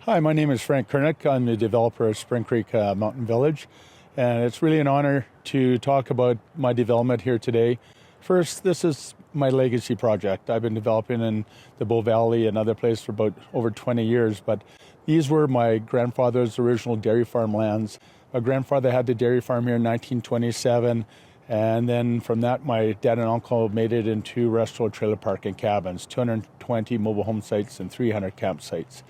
Hi, my name is Frank Kernick. I'm the developer of Spring Creek Mountain Village, and it's really an honor to talk about my development here today. First, this is my legacy project. I've been developing in the Bow Valley and other places for about over 20 years, but these were my grandfather's original dairy farm lands. My grandfather had the dairy farm here in 1927, and then from that, my dad and uncle made it into restaurant, trailer park, and cabins, 220 mobile home sites and 300 campsites.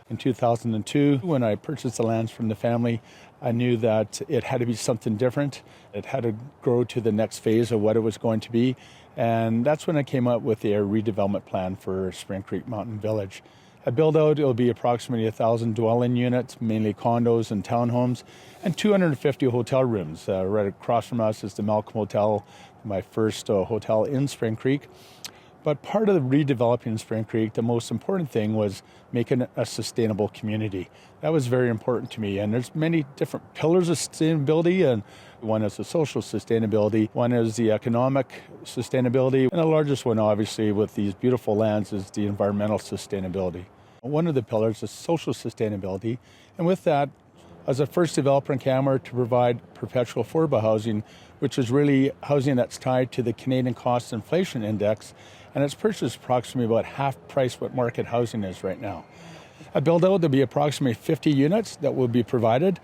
In 2002, when I purchased the lands from the family, I knew that it had to be something different. It had to grow to the next phase of what it was going to be. And that's when I came up with the redevelopment plan for Spring Creek Mountain Village. A build out, it'll be approximately 1,000 dwelling units, mainly condos and townhomes, and 250 hotel rooms. Right across from us is the Malcolm Hotel, my first hotel in Spring Creek. But part of the redeveloping Spring Creek, the most important thing was making it a sustainable community. That was very important to me. And there's many different pillars of sustainability, and one is the social sustainability, one is the economic sustainability, and the largest one, obviously, with these beautiful lands is the environmental sustainability. One of the pillars is social sustainability, and with that, as a first developer in Canmore to provide perpetual affordable housing, which is really housing that's tied to the Canadian Cost Inflation Index, and it's purchased approximately about half price what market housing is right now. A build out, there'll be approximately 50 units that will be provided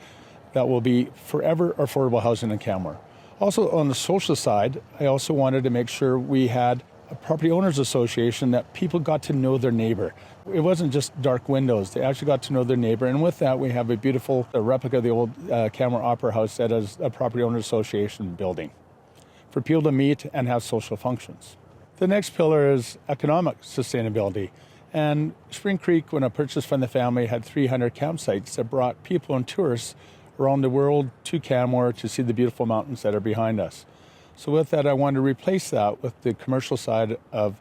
that will be forever affordable housing in Canmore. Also on the social side, I also wanted to make sure we had a property owners association that people got to know their neighbor. It wasn't just dark windows, they actually got to know their neighbor, and with that we have a beautiful replica of the old Canmore Opera House that is a property owners association building for people to meet and have social functions. The next pillar is economic sustainability. And Spring Creek, when I purchased from the family, had 300 campsites that brought people and tourists around the world to Canmore to see the beautiful mountains that are behind us. So with that, I wanted to replace that with the commercial side of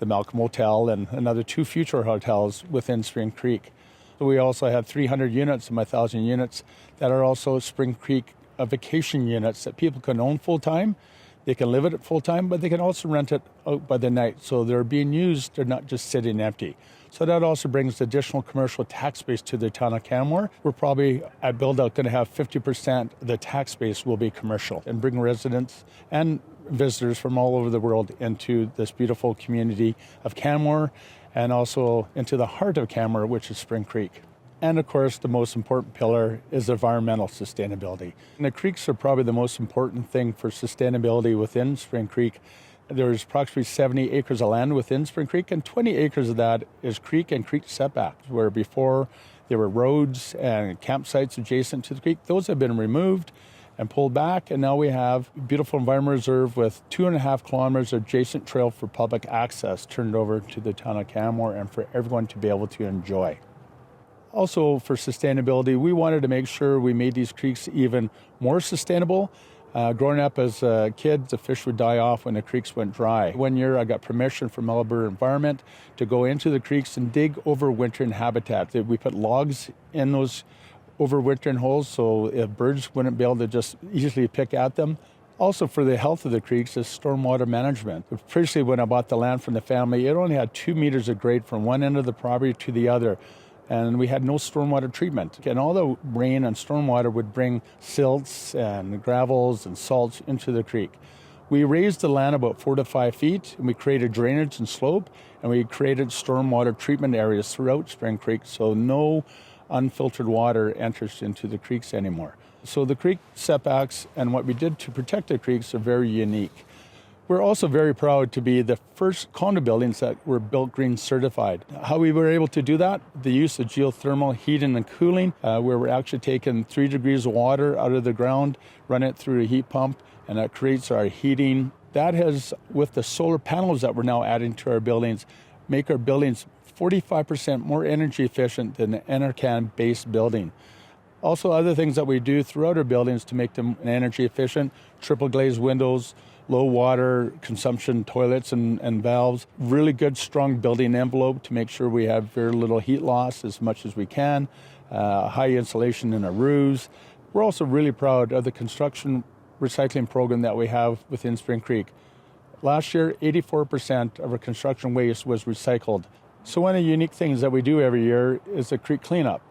the Malcolm Hotel and another 2 future hotels within Spring Creek. So we also have 300 units of my 1,000 units that are also Spring Creek vacation units that people can own full-time. They can live it full-time, but they can also rent it out by the night. So they're being used, they're not just sitting empty. So that also brings additional commercial tax base to the town of Canmore. We're probably at build-out going to have 50% of the tax base will be commercial and bring residents and visitors from all over the world into this beautiful community of Canmore and also into the heart of Canmore, which is Spring Creek. And of course, the most important pillar is environmental sustainability. And the creeks are probably the most important thing for sustainability within Spring Creek. There's approximately 70 acres of land within Spring Creek, and 20 acres of that is creek and creek setbacks, where before there were roads and campsites adjacent to the creek. Those have been removed and pulled back, and now we have a beautiful environment reserve with 2.5 kilometers of adjacent trail for public access turned over to the town of Canmore and for everyone to be able to enjoy. Also, for sustainability, we wanted to make sure we made these creeks even more sustainable. Growing up as a kid, the fish would die off when the creeks went dry. One year, I got permission from Alberta Environment to go into the creeks and dig overwintering habitat. We put logs in those overwintering holes so birds wouldn't be able to just easily pick at them. Also, for the health of the creeks is stormwater management. Previously, when I bought the land from the family, it only had 2 meters of grade from one end of the property to the other. And we had no stormwater treatment. And all the rain and stormwater would bring silts and gravels and salts into the creek. We raised the land about 4 to 5 feet, and we created drainage and slope, and we created stormwater treatment areas throughout Spring Creek so no unfiltered water enters into the creeks anymore. So the creek setbacks and what we did to protect the creeks are very unique. We're also very proud to be the first condo buildings that were Built Green certified. How we were able to do that? The use of geothermal heating and cooling, where we're actually taking 3 degrees of water out of the ground, run it through a heat pump, and that creates our heating. That has, with the solar panels that we're now adding to our buildings, make our buildings 45% more energy efficient than an Enercan-based building. Also, other things that we do throughout our buildings to make them energy efficient, triple glazed windows, low water consumption toilets and valves, really good strong building envelope to make sure we have very little heat loss as much as we can, high insulation in our roofs. We're also really proud of the construction recycling program that we have within Spring Creek. Last year, 84% of our construction waste was recycled. So one of the unique things that we do every year is the creek cleanup.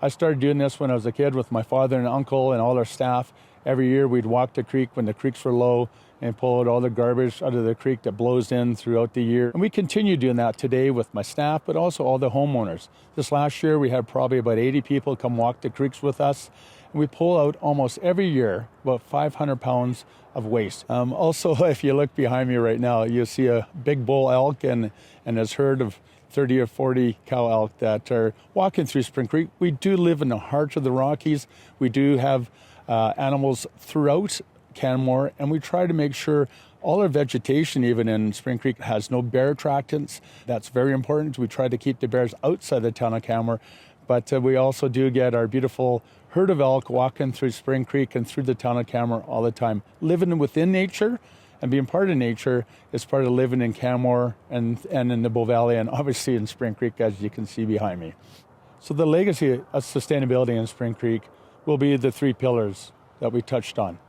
I started doing this when I was a kid with my father and uncle and all our staff. Every year we'd walk the creek when the creeks were low and pull out all the garbage out of the creek that blows in throughout the year. And we continue doing that today with my staff, but also all the homeowners. This last year we had probably about 80 people come walk the creeks with us. And we pull out almost every year about 500 pounds of waste. Also, if you look behind me right now, you'll see a big bull elk and a herd of 30 or 40 cow elk that are walking through Spring Creek. We do live in the heart of the Rockies. We do have animals throughout Canmore, and we try to make sure all our vegetation, even in Spring Creek, has no bear attractants. That's very important. We try to keep the bears outside the town of Canmore, but we also do get our beautiful herd of elk walking through Spring Creek and through the town of Canmore all the time. Living within nature and being part of nature is part of living in Canmore and in the Bow Valley, and obviously in Spring Creek, as you can see behind me. So the legacy of sustainability in Spring Creek will be the three pillars that we touched on.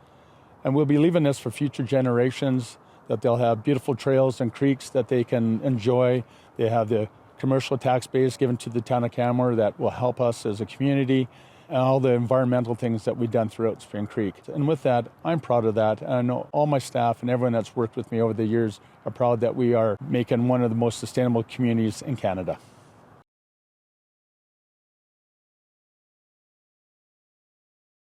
And we'll be leaving this for future generations, that they'll have beautiful trails and creeks that they can enjoy. They have the commercial tax base given to the town of Canmore that will help us as a community, and all the environmental things that we've done throughout Spring Creek. And with that, I'm proud of that. And I know all my staff and everyone that's worked with me over the years are proud that we are making one of the most sustainable communities in Canada.